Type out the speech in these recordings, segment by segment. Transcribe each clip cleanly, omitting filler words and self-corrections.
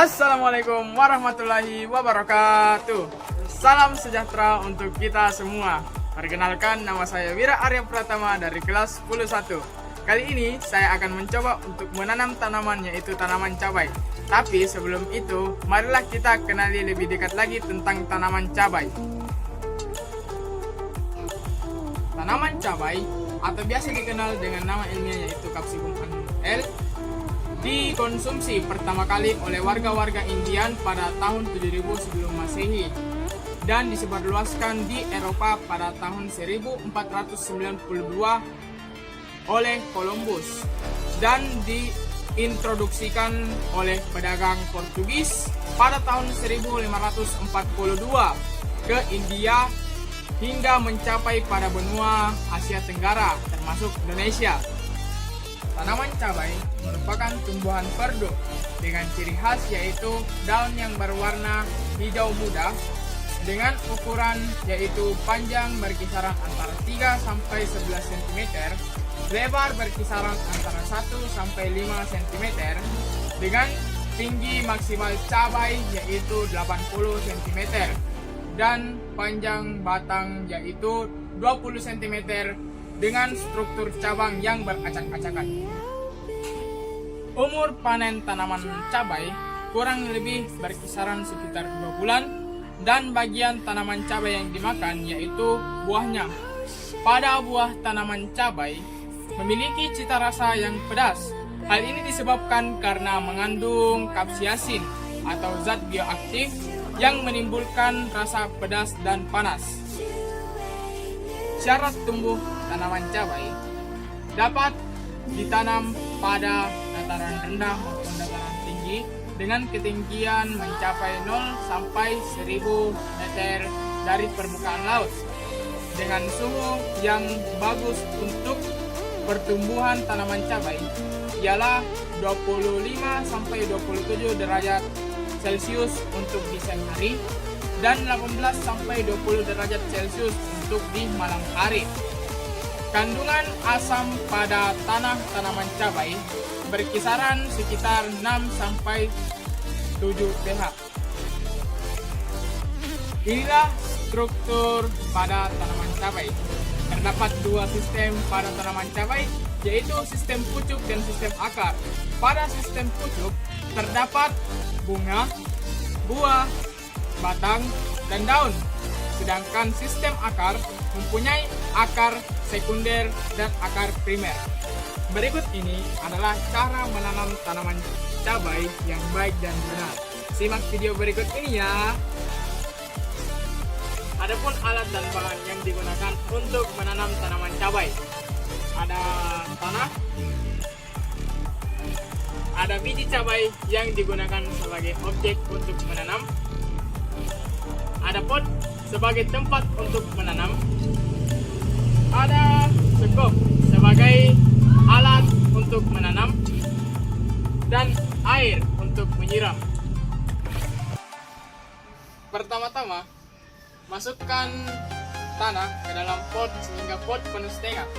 Assalamualaikum warahmatullahi wabarakatuh. Salam sejahtera untuk kita semua. Perkenalkan, nama saya Wira Arya Pratama dari kelas 10-1. Kali ini saya akan mencoba untuk menanam tanaman, yaitu tanaman cabai. Tapi sebelum itu, marilah kita kenali lebih dekat lagi tentang tanaman cabai. Tanaman cabai atau biasa dikenal dengan nama ilmiah yaitu Capsicum annum L dikonsumsi pertama kali oleh warga-warga Indian pada tahun 7000 sebelum Masehi dan disebarluaskan di Eropa pada tahun 1492 oleh Columbus dan diintroduksikan oleh pedagang Portugis pada tahun 1542 ke India hingga mencapai pada benua Asia Tenggara termasuk Indonesia. Tanaman cabai merupakan tumbuhan perdu dengan ciri khas yaitu daun yang berwarna hijau muda dengan ukuran yaitu panjang berkisaran antara 3 sampai 11 cm, lebar berkisaran antara 1 sampai 5 cm dengan tinggi maksimal cabai yaitu 80 cm dan panjang batang yaitu 20 cm dengan struktur cabang yang beracak-acakan. Umur panen tanaman cabai kurang lebih berkisaran sekitar 2 bulan dan bagian tanaman cabai yang dimakan yaitu buahnya. Pada buah tanaman cabai memiliki cita rasa yang pedas. Hal ini disebabkan karena mengandung kapsiasin atau zat bioaktif yang menimbulkan rasa pedas dan panas. Syarat tumbuh tanaman cabai dapat ditanam pada dataran rendah maupun dataran tinggi dengan ketinggian mencapai 0 sampai 1000 meter dari permukaan laut dengan suhu yang bagus untuk pertumbuhan tanaman cabai ialah 25 sampai 27 derajat Celcius untuk di siang hari dan 18 sampai 20 derajat Celcius untuk di malam hari. Kandungan asam pada tanah tanaman cabai berkisaran sekitar 6 sampai 7 pH. Inilah struktur pada tanaman cabai. Terdapat dua sistem pada tanaman cabai, yaitu sistem pucuk dan sistem akar. Pada sistem pucuk terdapat bunga, buah, batang, dan daun. Sedangkan sistem akar mempunyai akar sekunder dan akar primer. Berikut ini adalah cara menanam tanaman cabai yang baik dan benar. Simak video berikut ini ya. Adapun alat dan bahan yang digunakan untuk menanam tanaman cabai. Ada tanah, ada biji cabai yang digunakan sebagai objek untuk menanam, ada pot sebagai tempat untuk menanam, ada sekop sebagai alat untuk menanam, dan air untuk menyiram. Pertama-tama, masukkan tanah ke dalam pot sehingga pot penuh setengah.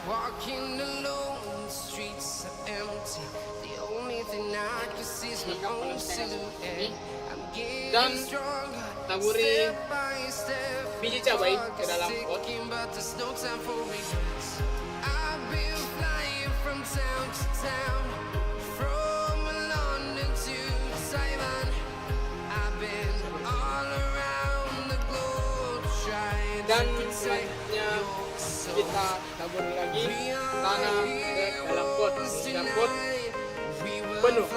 Walking alone, the streets are empty. The only thing I can see is my own silhouette. I'm Dan getting stronger, taburi step by step. biji cabai ke dalam pot. But there's no time for regrets. I've been flying from town to town, from London to Taiwan. I've been all around the globe trying Dan to protect selanjutnya your soul. kita taburi lagi tanah ke dalam pot sehingga pot penuh.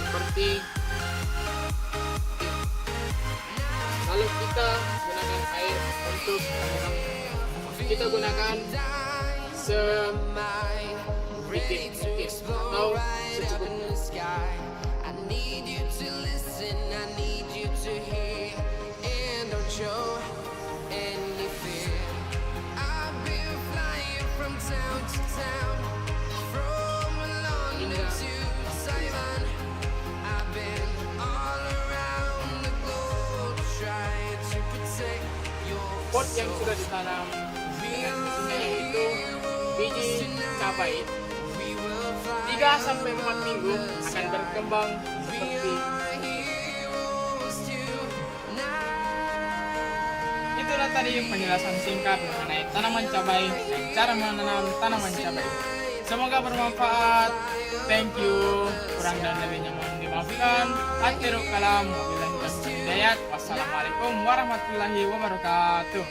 Seperti lalu kita gunakan air untuk menyiram. Kita gunakan sedikit atau secukupnya. I need you to listen, I need you to hear, and don't show any fear. I've been flying from town to town, from London to Taiwan. I've been all around the globe trying to protect your Pot yang sudah ditanam dengan mesinnya yaitu biji cabai 3-4 minggu akan berkembang seperti itulah tadi penjelasan singkat mengenai tanaman cabai dan cara menanam tanaman cabai. Semoga bermanfaat. Thank you. Kurang dan lebihnya mohon dimaafkan. Akhirul kalam wabillahi taufiq hidayat. Wassalamualaikum warahmatullahi wabarakatuh.